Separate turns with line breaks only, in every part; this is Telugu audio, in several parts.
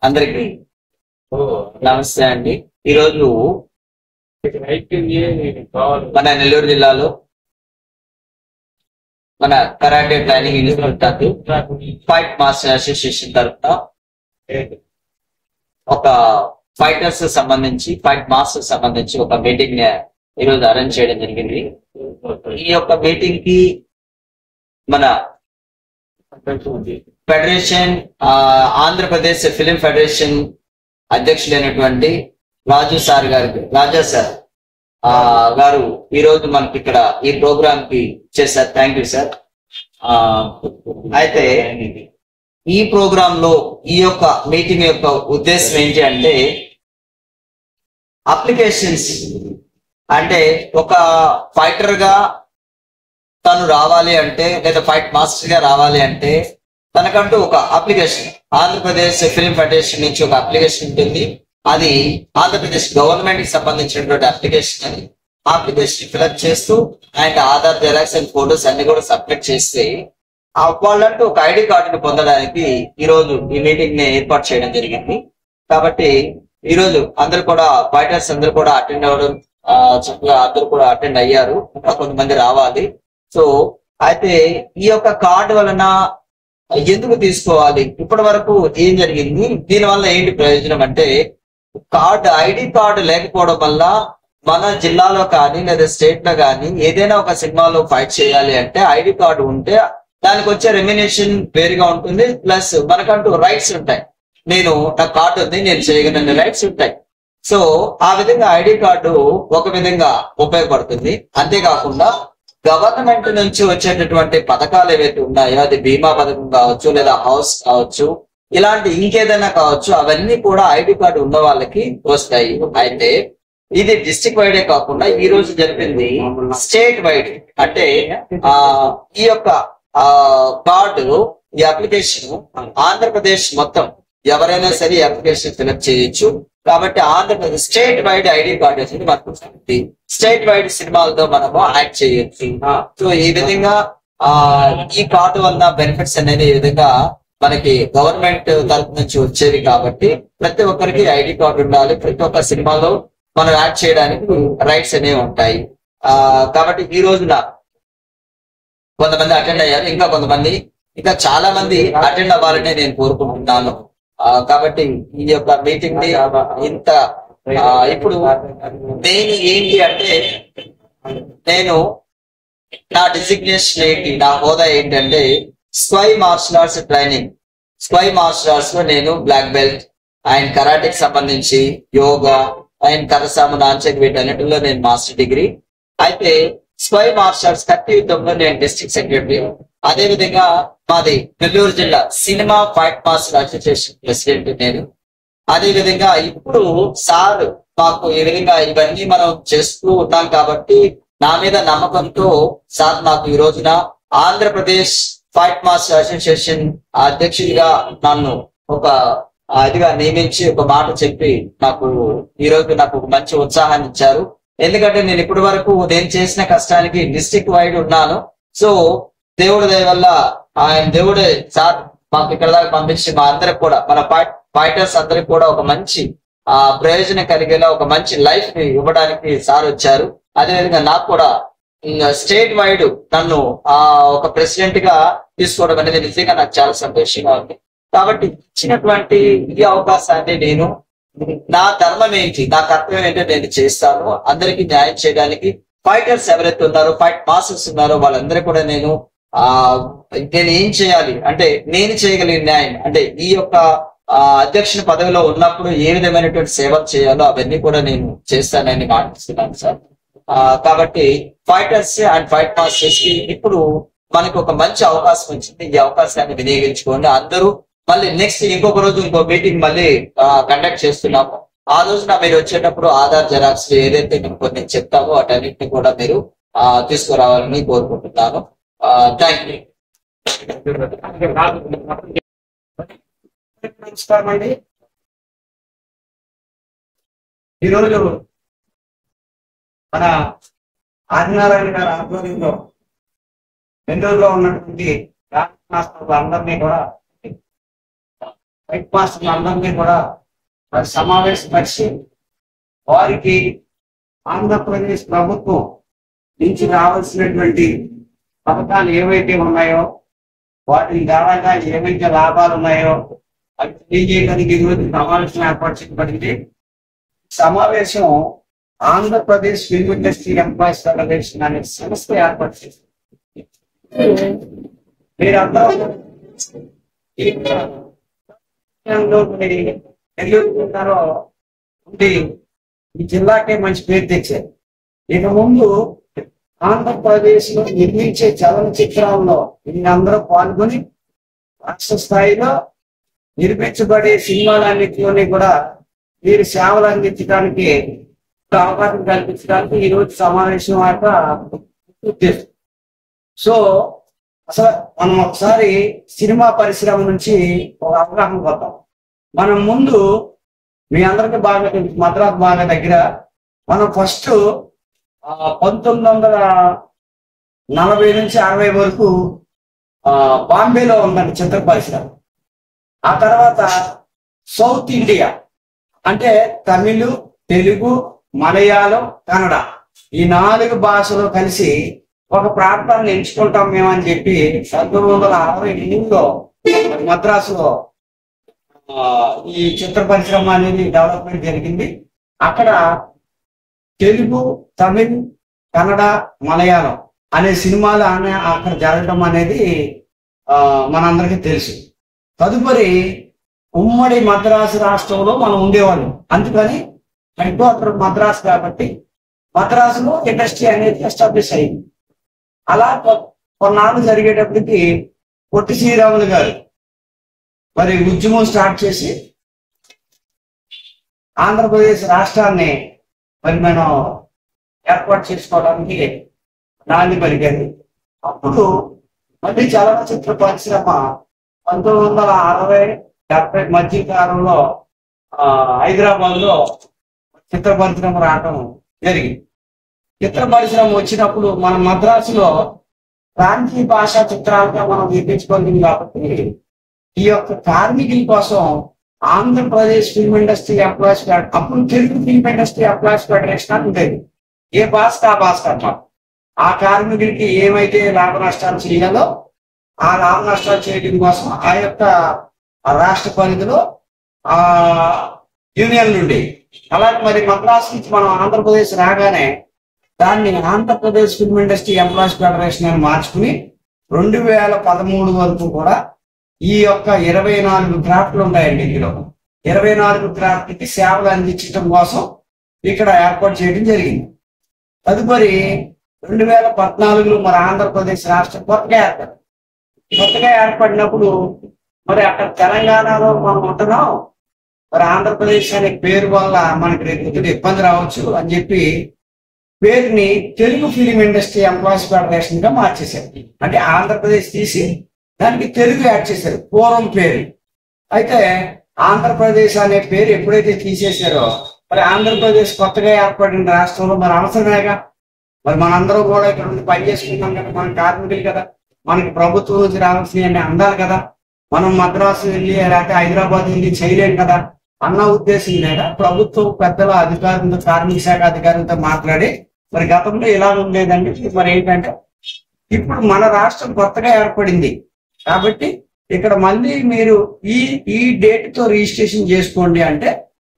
అందరికి నమస్తే అండి. ఈరోజు మన నెల్లూరు జిల్లాలో మన karate training institute fight master association తరఫున ఒక ఫైటర్స్ సంబంధించి ఫైట్ మాస్టర్ సంబంధించి ఒక మీటింగ్ ఈరోజు అరేంజ్ చేయడం జరిగింది. ఈ యొక్క మీటింగ్ కి మన ఫెడరేషన్ ఆంధ్రప్రదేశ్ ఫిలిం ఫెడరేషన్ అధ్యక్షులైనటువంటి రాజా సార్ గారు ఈరోజు మనకి ఇక్కడ ఈ ప్రోగ్రామ్ కి చేశారు. Thank you sir. అయితే ఈ ప్రోగ్రామ్ లో ఈ యొక్క మీటింగ్ యొక్క ఉద్దేశం ఏంటి అంటే అప్లికేషన్స్ అంటే ఒక ఫైటర్ గా తను రావాలి అంటే లేదా ఫైట్ మాస్టర్ గా రావాలి అంటే తనకంటూ ఒక అప్లికేషన్ ఆంధ్రప్రదేశ్ ఫిలిం ఫెడరేషన్ నుంచి ఒక అప్లికేషన్ ఉంటుంది. అది ఆంధ్రప్రదేశ్ గవర్నమెంట్ కి సంబంధించినటువంటి అప్లికేషన్ అని అప్లికేషన్ ఫిల్అప్ చేస్తూ and Aadhaar xerox and photos అన్ని కూడా సబ్మిట్ చేస్తే వాళ్ళంటూ ఒక ఐడి కార్డుని పొందడానికి ఈ రోజు ఈ మీటింగ్ ని ఏర్పాటు చేయడం జరిగింది. కాబట్టి ఈ రోజు అందరు కూడా ఫైటర్స్ అందరూ కూడా అటెండ్ అవ్వడం చక్కగా అందరూ కూడా అటెండ్ అయ్యారు. ఇంకా కొంతమంది రావాలి. సో అయితే ఈ యొక్క కార్డు వలన ఎందుకు తీసుకోవాలి, ఇప్పటి వరకు ఏం జరిగింది, దీనివల్ల ఏంటి ప్రయోజనం అంటే ఐడి కార్డు లేకపోవడం వల్ల మన జిల్లాలో కానీ లేదా స్టేట్ లో కానీ ఏదైనా ఒక సినిమాలో ఫైట్ చేయాలి అంటే ఐడి కార్డు ఉంటే దానికి వచ్చే రెమ్యునేషన్ వేరుగా ఉంటుంది. ప్లస్ మనకంటూ రైట్స్ ఉంటాయి. నాకు కార్డు ఉంది, నేను చేయగలిగిన రైట్స్ ఉంటాయి. సో ఆ విధంగా ఐడి కార్డు ఒక విధంగా ఉపయోగపడుతుంది. అంతేకాకుండా గవర్నమెంట్ నుంచి వచ్చేటటువంటి పథకాలు ఏవైతే ఉన్నాయో అది బీమా పథకం కావచ్చు లేదా హౌస్ కావచ్చు ఇలాంటి ఇంకేదైనా కావచ్చు అవన్నీ కూడా ఐడి కార్డు ఉన్న వాళ్ళకి వస్తాయి. అయితే ఇది డిస్ట్రిక్ట్ వైడే కాకుండా ఈ రోజు జరిపింది స్టేట్ వైడ్. అంటే ఈ యొక్క కార్డు ఈ అప్లికేషన్ ఆంధ్రప్రదేశ్ మొత్తం ఎవరైనా సరే అప్లికేషన్ ఫిల్అప్ చేయొచ్చు. కాబట్టి Andhra Pradesh state wide ID card అనేది మనకు స్టేట్ వైడ్ సినిమాలతో మనము యాక్ట్ చేయొచ్చు. సో ఈ విధంగా ఈ కార్డు వల్ల బెనిఫిట్స్ అనేది ఈ విధంగా మనకి గవర్నమెంట్ తరఫు నుంచి వచ్చేవి. కాబట్టి ప్రతి ఒక్కరికి ఐడి కార్డు ఉండాలి. ప్రతి ఒక్క సినిమాలో మనం యాక్ట్ చేయడానికి రైట్స్ అనేవి ఉంటాయి. కాబట్టి ఈ రోజున కొంతమంది అటెండ్ అయ్యారు. ఇంకా కొంతమంది ఇంకా చాలా మంది అటెండ్ అవ్వాలని నేను కోరుకుంటున్నాను. కాబట్టి ఈ యొక్క మీటింగ్ ని ఇంత ఇప్పుడు నేను ఏంటి అంటే నా డిజిగ్నేషన్ ఏంటి, నా హోదా ఏంటంటే స్క్వై మార్షల్ ఆర్ట్స్ ట్రైనింగ్. స్క్వై మార్షల్ ఆర్ట్స్ లో నేను బ్లాక్ బెల్ట్ అండ్ కరాటేకి సంబంధించి యోగా అండ్ కరసాము నాంచెక్ వీటన్నిటిలో నేను మాస్టర్ డిగ్రీ. అయితే స్క్వై మార్షల్ ఆర్ట్స్ కత్తి యుద్ధంలో నేను డిస్ట్రిక్ట్ సెక్రటరీ. అదే విధంగా మాది నెల్లూరు జిల్లా cinema fight master association president నేను. అదే విధంగా ఇప్పుడు సార్ మాకు ఈ విధంగా ఇవన్నీ మనం చేస్తూ ఉన్నాం కాబట్టి నా మీద నమ్మకంతో సార్ నాకు ఈ రోజున ఆంధ్రప్రదేశ్ ఫైట్ మాస్టర్ అసోసియేషన్ అధ్యక్షుడిగా నన్ను ఒక ఇదిగా నియమించి ఒక మాట చెప్పి నాకు ఈ రోజు నాకు ఒక మంచి ఉత్సాహాన్ని ఇచ్చారు. ఎందుకంటే నేను ఇప్పటి వరకు నేను చేసిన కష్టానికి డిస్ట్రిక్ట్ వైడ్ ఉన్నాను. సో దేవుడి దయ వల్ల ఆయన దేవుడే సార్ మాకు ఇక్కడ దాకా పంపించి మా అందరికి కూడా మన ఫైటర్స్ అందరికి కూడా ఒక మంచి ప్రయోజనం కలిగేలా ఒక మంచి లైఫ్ ని ఇవ్వడానికి సార్ వచ్చారు. అదేవిధంగా నాకు కూడా స్టేట్ వైడ్ నన్ను ఒక ప్రెసిడెంట్ గా తీసుకోవడం అనేది నిజంగా నాకు చాలా సంతోషంగా ఉంది. కాబట్టి ఇచ్చినటువంటి ఈ అవకాశాన్ని నేను నా ధర్మం ఏంటి, నా కర్తవ్యం ఏంటో నేను చేస్తాను. అందరికీ న్యాయం చేయడానికి ఫైటర్స్ ఎవరైతే ఉన్నారో ఫైట్ మాస్టర్స్ ఉన్నారో వాళ్ళందరూ కూడా నేను ఏం చేయాలి అంటే నేను చేయగలిగిన న్యాయం అంటే ఈ యొక్క అధ్యక్షుని పదవిలో ఉన్నప్పుడు ఏ విధమైనటువంటి సేవలు చేయాలో అవన్నీ కూడా నేను చేస్తానని మాటిస్తున్నాను సార్. కాబట్టి ఫైటర్స్ అండ్ ఫైట్ మాస్టర్స్ కి ఇప్పుడు మనకు ఒక మంచి అవకాశం వచ్చింది. ఈ అవకాశాన్ని వినియోగించుకోండి అందరూ. మళ్ళీ నెక్స్ట్ ఇంకొక రోజు ఇంకో మీటింగ్ మళ్ళీ కండక్ట్ చేస్తున్నాము. ఆ రోజున మీరు వచ్చేటప్పుడు ఆధార్ జెరాక్స్ ఏదైతే మేము కొన్ని చెప్తామో వాటన్నిటిని కూడా మీరు తీసుకురావాలని కోరుకుంటున్నాను. Thank you.
నమస్కారం అండి. ఈరోజు మన ఆదినారాయణ గారి ఆధ్వర్యంలో నెల్లూరులో ఉన్నటువంటి అందరినీ కూడా ఫైట్ మాస్టర్లు అందరినీ కూడా మరి సమావేశపరిచి వారికి ఆంధ్రప్రదేశ్ ప్రభుత్వం నుంచి రావాల్సినటువంటి పథకాలు ఏవైతే ఉన్నాయో వాటి ద్వారా ఏవైతే లాభాలు ఉన్నాయో అవి తెలియజేయడానికి ఈరోజు సమావేశం ఏర్పాటు చేయబడింది. సమావేశం Andhra Pradesh film industry employees federation అనే సంస్థ ఏర్పాటు చేసింది. మీరందరూ నెల్లూరు ఉండి ఈ జిల్లాకే మంచి పేరు తెచ్చారు. ఇక ముందు ఆంధ్రప్రదేశ్ లో నిర్మించే చలనచిత్రాల్లో వీళ్ళందరూ పాల్గొని రాష్ట్ర స్థాయిలో నిర్మించబడే సినిమాలన్నింటిలోని కూడా వీరి సేవలు అందించడానికి అవకాశం కల్పించడానికి ఈ రోజు సమావేశం యొక్క ఉద్దేశం. సో అసలు మనం ఒకసారి సినిమా పరిశ్రమ నుంచి ఒక అవగాహన పోతాం. మనం ముందు మీ అందరికీ బాగా తెలుసు, మద్రాసు బాగా దగ్గర మనం ఫస్ట్ 1940 నుంచి 60 వరకు బాంబేలో ఉందండి చిత్ర పరిశ్రమ. ఆ తర్వాత సౌత్ ఇండియా అంటే తమిళ్, తెలుగు, మలయాళం, కన్నడ ఈ 4 భాషలు కలిసి ఒక ప్రాంతాన్ని ఎంచుకుంటాం మేమని చెప్పి 1968లో మద్రాసులో ఈ చిత్ర పరిశ్రమ అనేది డెవలప్మెంట్ జరిగింది. అక్కడ తెలుగు, తమిళ్, కన్నడ, మలయాళం అనే సినిమాలు అక్కడ జరగడం అనేది మనందరికీ తెలుసు. తదుపరి ఉమ్మడి మద్రాసు రాష్ట్రంలో మనం ఉండేవాళ్ళం. అందుకని హెడ్ క్వార్టర్ మద్రాసు కాబట్టి మద్రాసులో ఇండస్ట్రీ అనేది ఎస్టాబ్లిష్ అయింది. అలా కొన్నాళ్ళు జరిగేటప్పటికి పొట్టి శ్రీరాములు గారు మరి ఉద్యమం స్టార్ట్ చేసి ఆంధ్రప్రదేశ్ రాష్ట్రాన్ని మరి మనం ఏర్పాటు చేసుకోవడానికి నాంది పలికారు. అప్పుడు మళ్ళీ చలనచిత్ర పరిశ్రమ 1960-70 మధ్య కాలంలో హైదరాబాద్ లో చిత్ర పరిశ్రమ రావడం జరిగింది. చిత్ర పరిశ్రమ వచ్చినప్పుడు మన మద్రాసులో ప్రాంతీయ భాషా చిత్రాలుగా మనం నిర్మించుకోగలిగింది కాబట్టి ఈ యొక్క కార్మికుల కోసం ఆంధ్రప్రదేశ్ ఫిల్మ్ ఇండస్ట్రీ ఎంప్లాయీస్ అప్పుడు Telugu film industry employees federation అని ఉండేది. ఏ భాషకు ఆ భాష అన్నమాట. ఆ కార్మికుడికి ఏమైతే లాభ నష్టాలు చేయాలో ఆ లాభ నష్టాలు చేయడం కోసం ఆ యొక్క రాష్ట్ర పరిధిలో ఆ యూనియన్లు ఉండేవి. అలాగే మరి మద్రాసు నుంచి మనం ఆంధ్రప్రదేశ్ రాగానే దాన్ని Andhra Pradesh film industry employees federation అని మార్చుకుని 2013 వరకు కూడా ఈ యొక్క 24 క్రాఫ్ట్లు ఉంటాయండి. ఇందులో 24 క్రాఫ్ట్కి సేవలు అందించడం కోసం ఇక్కడ ఏర్పాటు చేయడం జరిగింది. తదుపరి 2014లో మరి ఆంధ్రప్రదేశ్ రాష్ట్రం కొత్తగా ఏర్పడినప్పుడు మరి అక్కడ తెలంగాణలో మనం ఉంటున్నాం, మరి ఆంధ్రప్రదేశ్ అనే పేరు వల్ల మనకి రేపు ఇబ్బంది రావచ్చు అని చెప్పి పేరుని Telugu film industry employees federation గా మార్చేశారు. అంటే ఆంధ్రప్రదేశ్ తీసి దానికి తెలుగు యాడ్ చేశారు పూర్వం పేరు. అయితే ఆంధ్రప్రదేశ్ అనే పేరు ఎప్పుడైతే తీసేశారో మరి ఆంధ్రప్రదేశ్ కొత్తగా ఏర్పడిన రాష్ట్రంలో మరి అవసరమేగా. మరి మనందరూ కూడా ఇక్కడ నుండి పని చేసుకుంటాం కదా, మన కార్మికులు కదా, మనకి ప్రభుత్వం నుంచి రావాల్సినవి అందాలి కదా, మనం మద్రాసు వెళ్ళి లేకపోతే హైదరాబాద్ వెళ్ళి చేయలేం కదా అన్న ఉద్దేశం లేక ప్రభుత్వం పెద్దల అధికారులతో కార్మిక శాఖ అధికారులతో మాట్లాడి మరి గతంలో ఇలా ఉండేదండి. మరి ఏంటంటే ఇప్పుడు మన రాష్ట్రం కొత్తగా ఏర్పడింది కాబట్టి ఇక్కడ మళ్ళీ మీరు ఈ డేట్ తో రిజిస్ట్రేషన్ చేసుకోండి అంటే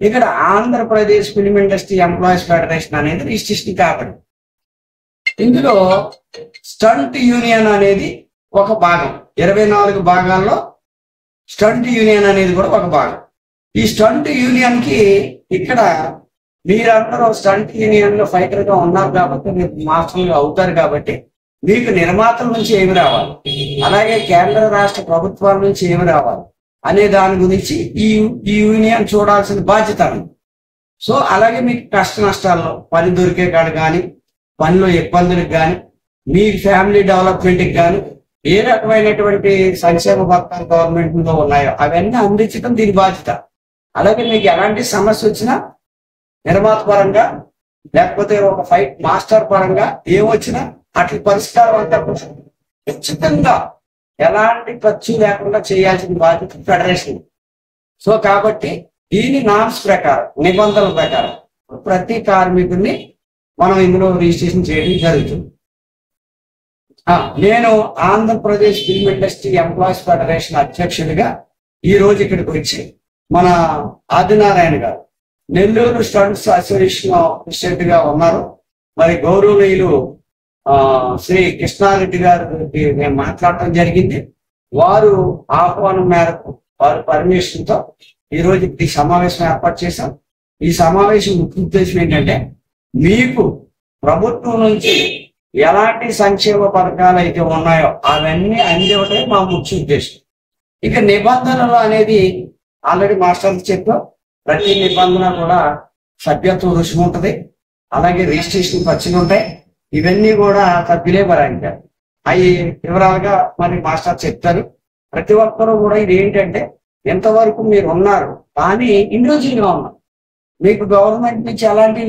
ఇక్కడ Andhra Pradesh film industry employees federation అనేది రిజిస్ట్రేషన్ కాబట్టి ఇందులో స్టంట్ యూనియన్ అనేది ఒక భాగం. 24 భాగాల్లో స్టంట్ యూనియన్ అనేది కూడా ఒక భాగం. ఈ స్టంట్ యూనియన్ కి ఇక్కడ మీరందరూ స్టంట్ యూనియన్ లో ఫైటర్ గా ఉన్నారు కాబట్టి మీరు మాస్టర్లు అవుతారు కాబట్టి మీకు నిర్మాతల నుంచి ఏమి రావాలి, అలాగే కేంద్ర రాష్ట్ర ప్రభుత్వాల నుంచి ఏమి రావాలి అనే దాని గురించి ఈ యూనియన్ చూడాల్సిన బాధ్యత ఉంది. సో అలాగే మీకు కష్ట నష్టాల్లో పని దొరికే కాడ కానీ పనిలో ఇబ్బందులకు కానీ మీ ఫ్యామిలీ డెవలప్మెంట్కి కానీ ఏ రకమైనటువంటి సంక్షేమ పథకాలు గవర్నమెంట్ లో ఉన్నాయో అవన్నీ అందించడం దీని బాధ్యత. అలాగే మీకు ఎలాంటి సమస్య వచ్చినా నిర్మాత పరంగా లేకపోతే ఒక ఫైట్ మాస్టర్ పరంగా ఏమొచ్చినా అట్ల పరిష్కారం అంతా ఖచ్చితంగా ఎలాంటి ఖర్చు లేకుండా చేయాల్సిన బాధ్యత ఫెడరేషన్. సో కాబట్టి దీని నామ్స్ ప్రకారం, నిబంధనల ప్రకారం ప్రతి కార్మికుడిని మనం ఇందులో రిజిస్ట్రేషన్ చేయడం జరుగుతుంది. నేను Andhra Pradesh film industry employees federation అధ్యక్షుడిగా ఈ రోజు ఇక్కడికి వచ్చి మన ఆదినారాయణ గారు నెల్లూరు స్టూడెంట్స్ అసోసియేషన్ ప్రెసిడెంట్ గా ఉన్నారు. మరి గౌరవనీయులు శ్రీ కృష్ణారెడ్డి గారు నేను మాట్లాడటం జరిగింది. వారు ఆహ్వానం మేరకు వారి పర్మిషన్ తో ఈ రోజు ఈ సమావేశం ఏర్పాటు చేశాం. ఈ సమావేశం ముఖ్య ఉద్దేశం ఏంటంటే మీకు ప్రభుత్వం నుంచి ఎలాంటి సంక్షేమ పథకాలు అయితే ఉన్నాయో అవన్నీ అందివ్వటమే మా ముఖ్య ఉద్దేశం. ఇక నిబంధనలు అనేది ఆల్రెడీ మాస్టర్లు చెప్పాం. ప్రతి నిబంధన కూడా సభ్యత్వం రుసుము ఉంటుంది, అలాగే రిజిస్ట్రేషన్ ఖర్చులు ఉంటాయి. ఇవన్నీ కూడా సభ్యులే భరించారు. అవి వివరాలుగా మరి మాస్టర్ చెప్తారు. ప్రతి ఒక్కరూ కూడా ఇది ఏంటంటే ఎంతవరకు మీరు ఉన్నారు కానీ ఇండివిజువల్ గా ఉన్నారు, మీకు గవర్నమెంట్ నుంచి ఎలాంటి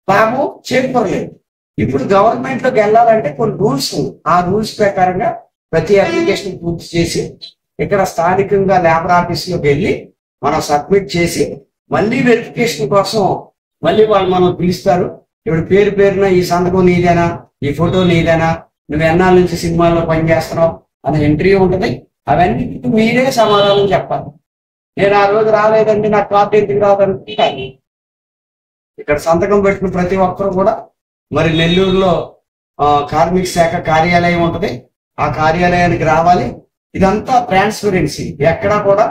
లాభం చేకూరలేదు. ఇప్పుడు గవర్నమెంట్ లోకి వెళ్ళాలంటే కొన్ని రూల్స్, ఆ రూల్స్ ప్రకారంగా ప్రతి అప్లికేషన్ పూర్తి చేసి ఇక్కడ స్థానికంగా లేబర్ ఆఫీస్లోకి వెళ్ళి మనం సబ్మిట్ చేసి మళ్ళీ వెరిఫికేషన్ కోసం మళ్ళీ వాళ్ళు మనం పిలుస్తారు. ఇప్పుడు పేరున ఈ సంతకం నీదేనా, ఈ ఫోటో నీదేనా, నువ్వు ఎన్నాళ్ళ నుంచి సినిమాల్లో పనిచేస్తున్నావు అనే ఎంట్రీ ఉంటుంది. అవన్నీ మీరే సమాధానం చెప్పాలి. నేను ఆ రోజు రాలేదండి, నాకు కార్డు ఎందుకు రాదంటే కాదు. ఇక్కడ సంతకం పెట్టిన ప్రతి ఒక్కరు కూడా మరి నెల్లూరులో కార్మిక శాఖ కార్యాలయం ఉంటుంది, ఆ కార్యాలయానికి రావాలి. ఇదంతా ట్రాన్స్పరెన్సీ. ఎక్కడా కూడా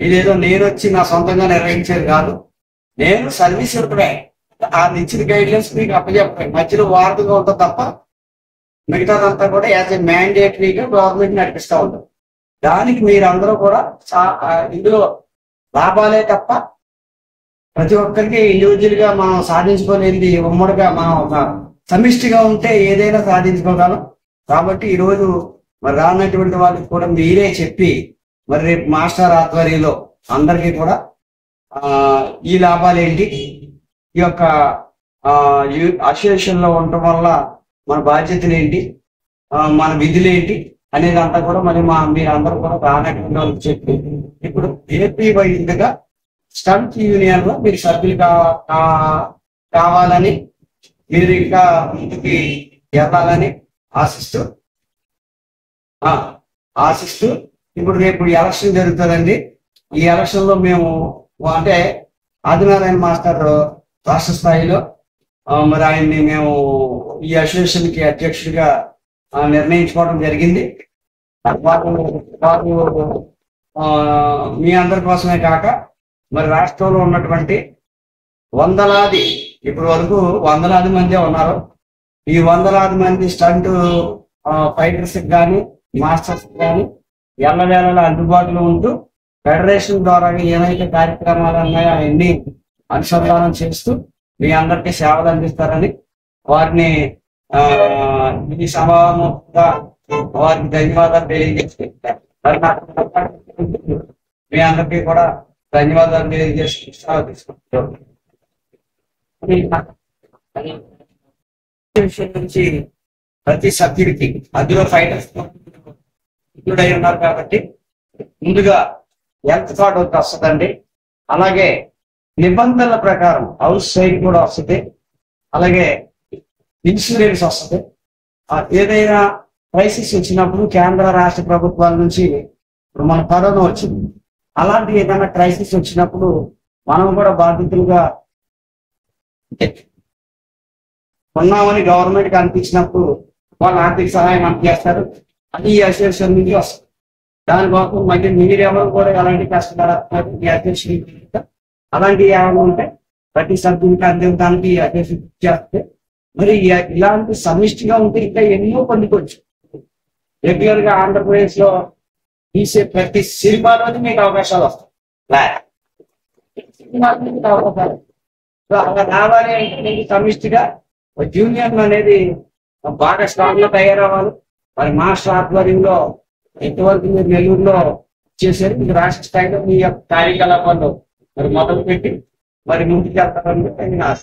ఇదేదో నేను వచ్చి నా సొంతంగా నిర్వహించేది కాదు. నేను సర్వీస్ ఇవ్వటమే, ఆ ఇచ్చిన గైడ్లైన్స్ మీకు అప్పచెప్పే మధ్యలో వారధిగా ఉంటుంది తప్ప మిగతాదంతా కూడా యాజ్ ఏ మ్యాండేటరీగా గవర్నమెంట్ నడిపిస్తూ ఉంటుంది. దానికి మీరందరూ కూడా ఇందులో లాభాలే తప్ప ప్రతి ఒక్కరికి ఇండివిజువల్ గా మనం సాధించుకోలేనిది ఉమ్మడిగా మనం సమిష్టిగా ఉంటే ఏదైనా సాధించుకోగలం. కాబట్టి ఈరోజు మరి రానటువంటి వాళ్ళకి కూడా మీరే చెప్పి మరి రేపు మాస్టర్ ఆధ్వర్యంలో అందరికీ కూడా ఈ లాభాలు ఏంటి, ఈ యొక్క అసోసియేషన్ లో ఉండటం వల్ల మన బాధ్యతలు ఏంటి, మన విధులు ఏంటి అనేది అంతా కూడా మరి మీరందరూ కూడా రానటువంటి వాళ్ళకి చెప్పి ఇప్పుడు ఏపీ వైద్యుగా స్టంట్ యూనియన్ లో మీరు సభ్యులు కావాలని, మీరు ఇంకా ఇంటికి వెళ్ళాలని ఆశిస్తూ ఇప్పుడు రేపు ఎలక్షన్ జరుగుతుందండి. ఈ ఎలక్షన్ లో మేము అంటే ఆదినారాయణ మాస్టర్ రాష్ట్ర స్థాయిలో మరి ఆయన్ని మేము ఈ అసోసియేషన్ కి అధ్యక్షుడిగా నిర్ణయించుకోవడం జరిగింది. వారు మీ అందరి కోసమే కాక మరి రాష్ట్రంలో ఉన్నటువంటి వందలాది, ఇప్పటి వరకు వందలాది మంది ఉన్నారు. ఈ వందలాది మంది స్టంట్ ఫైటర్స్ కానీ మాస్టర్స్ కానీ ఎల్లవేళలా అందుబాటులో ఉంటూ ఫెడరేషన్ ద్వారా ఏమైతే కార్యక్రమాలు ఉన్నాయో అవన్నీ అనుసంధానం చేస్తూ మీ అందరికీ సేవలు అందిస్తారని వారిని ఈ సభాముఖంగా వారికి ధన్యవాదాలు తెలియజేసి మీ అందరికీ కూడా ధన్యవాదాలు తెలియజేసి తీసుకుంటాం. విషయం నుంచి ప్రతి సభ్యుడికి అందులో ఫైటర్స్ ఇంక్లూడ్ అయి ఉన్నారు కాబట్టి ముందుగా హెల్త్ కార్డు ఒకటి వస్తుందండి. అలాగే నిబంధనల ప్రకారం హౌస్ సైడ్ కూడా వస్తుంది, అలాగే ఇన్సూరెన్స్ వస్తుంది. ఏదైనా క్రైసిస్ వచ్చినప్పుడు కేంద్ర రాష్ట్ర ప్రభుత్వాల నుంచి ఇప్పుడు మన కరోనా వచ్చింది, అలాంటి ఏదైనా క్రైసిస్ వచ్చినప్పుడు మనం కూడా బాధితులుగా ఉన్నామని గవర్నమెంట్ కి అనిపించినప్పుడు వాళ్ళు ఆర్థిక సహాయం అందజేస్తారు. అది ఈ అసోసియేషన్ నుంచి వస్తుంది. దానికోసం మళ్ళీ మీరెవరు కూడా ఎలాంటి కష్టపడారు ఈ అసోసియేషన్ అలాంటి ఏమైనా ఉంటే ప్రతి సభ్యునికి అందించడానికి ఈ అసోసియేషన్ చేస్తే మరి ఇలాంటి సమిష్టిగా ఉంటే ఇంకా ఎన్నో పొందుకోవచ్చు. రెగ్యులర్ గా ఆంధ్రప్రదేశ్ లో తీసే ప్రతి సినిమాలోని మీకు అవకాశాలు వస్తాయి. అలా రావాలి అంటే మీకు సమిష్టిగా యూనియన్ అనేది బాగా స్ట్రాంగ్ గా తయారవ్వాలి. మరి మాస్టర్ ఆధ్వర్యంలో ఎంతవరకు మీరు నెల్లూరులో చేశారు, మీకు రాష్ట్ర స్థాయిలో మీ యొక్క కార్యకలాపాలు మరి మొదలు పెట్టి మరి ముందుకు వెళ్తారని నేను ఆశ.